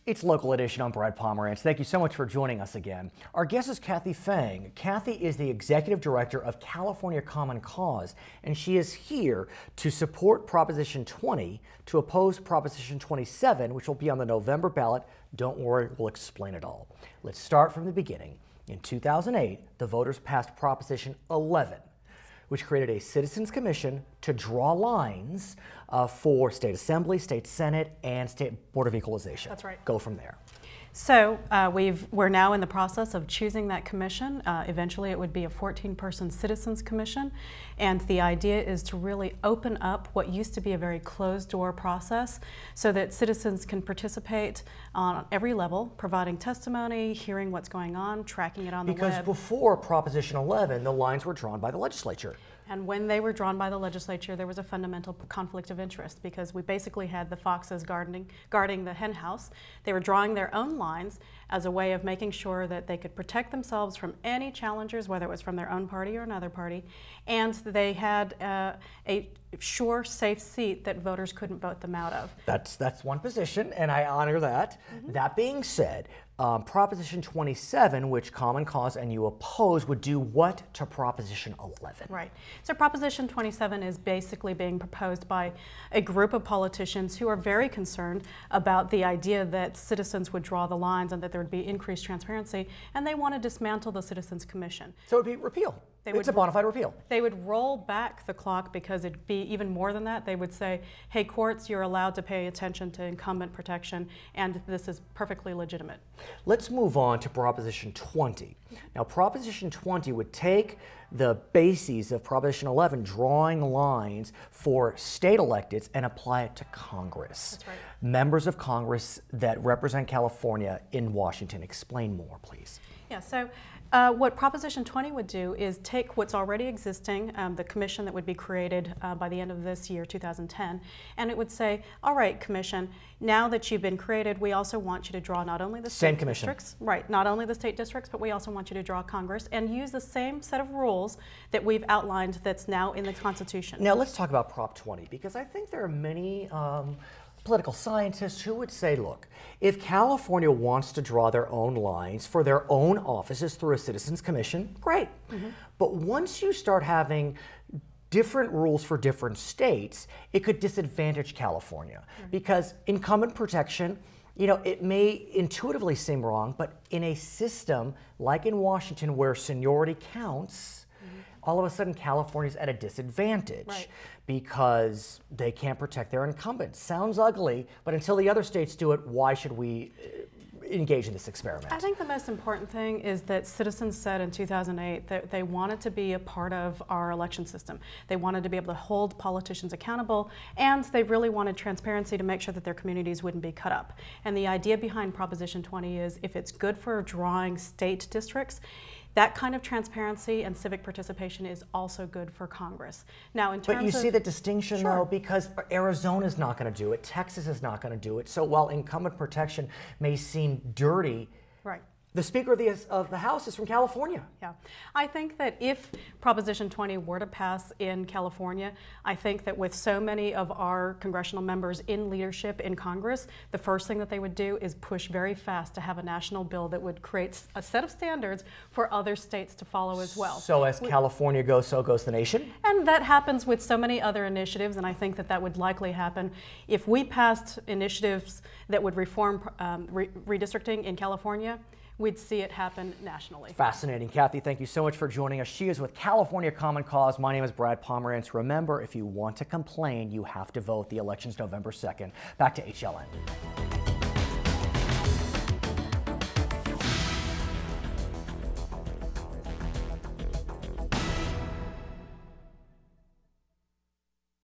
It's Local Edition. I'm Brad Pomerantz. Thank you so much for joining us again. Our guest is Kathay Feng. Kathay is the Executive Director of California Common Cause, and she is here to support Proposition 20, to oppose Proposition 27, which will be on the November ballot. Don't worry, we'll explain it all. Let's start from the beginning. In 2008, the voters passed Proposition 11, which created a Citizens Commission to draw lines for State Assembly, State Senate, and State Board of Equalization. That's right. Go from there. So we're now in the process of choosing that commission. Eventually it would be a 14-person Citizens Commission, and the idea is to really open up what used to be a very closed-door process so that citizens can participate on every level, providing testimony, hearing what's going on, tracking it on the web. Because before Proposition 11, the lines were drawn by the legislature. And when they were drawn by the legislature, there was a fundamental conflict of interest because we basically had the foxes guarding the hen house. They were drawing their own lines as a way of making sure that they could protect themselves from any challengers, whether it was from their own party or another party, and they had a sure, safe seat that voters couldn't vote them out of. That's one position, and I honor that. That being said, Proposition 27, which Common Cause and you oppose, would do what to Proposition 11? Right. So Proposition 27 is basically being proposed by a group of politicians who are very concerned about the idea that citizens would draw the lines and that there would be increased transparency, and they want to dismantle the Citizens Commission. So it would be repeal. It's a bona fide repeal. They would roll back the clock because it'd be even more than that. They would say, hey, courts, you're allowed to pay attention to incumbent protection, and this is perfectly legitimate. Let's move on to Proposition 20. Now, Proposition 20 would take the bases of Proposition 11, drawing lines for state electeds, and apply it to Congress. That's right. Members of Congress that represent California in Washington. Explain more, please. Yeah, so what Proposition 20 would do is take what's already existing, the commission that would be created by the end of this year, 2010, and it would say, all right, commission, now that you've been created, we also want you to draw not only the state districts, right, not only the state districts, but we also want you to draw Congress and use the same set of rules that we've outlined that's now in the Constitution. Now let's talk about Prop 20, because I think there are many political scientists who would say, look, if California wants to draw their own lines for their own offices through a Citizens Commission, great. But once you start having different rules for different states, it could disadvantage California because incumbent protection, you know, it may intuitively seem wrong, but in a system like in Washington where seniority counts, all of a sudden California's at a disadvantage because they can't protect their incumbents. Sounds ugly, but until the other states do it, why should we engage in this experiment? I think the most important thing is that citizens said in 2008 that they wanted to be a part of our election system. They wanted to be able to hold politicians accountable, and they really wanted transparency to make sure that their communities wouldn't be cut up. And the idea behind Proposition 20 is if it's good for drawing state districts, that kind of transparency and civic participation is also good for Congress. Now, in terms But you see the distinction, though, because Arizona's not going to do it, Texas is not going to do it. So while incumbent protection may seem dirty, the Speaker of the House is from California. Yeah, I think that if Proposition 20 were to pass in California, I think that with so many of our congressional members in leadership in Congress, the first thing that they would do is push very fast to have a national bill that would create a set of standards for other states to follow as well. So as California goes, so goes the nation? And that happens with so many other initiatives, and I think that that would likely happen if we passed initiatives that would reform redistricting in California. We'd see it happen nationally. Fascinating. Kathay, thank you so much for joining us. She is with California Common Cause. My name is Brad Pomerantz. Remember, if you want to complain, you have to vote. The election's November 2nd. Back to HLN.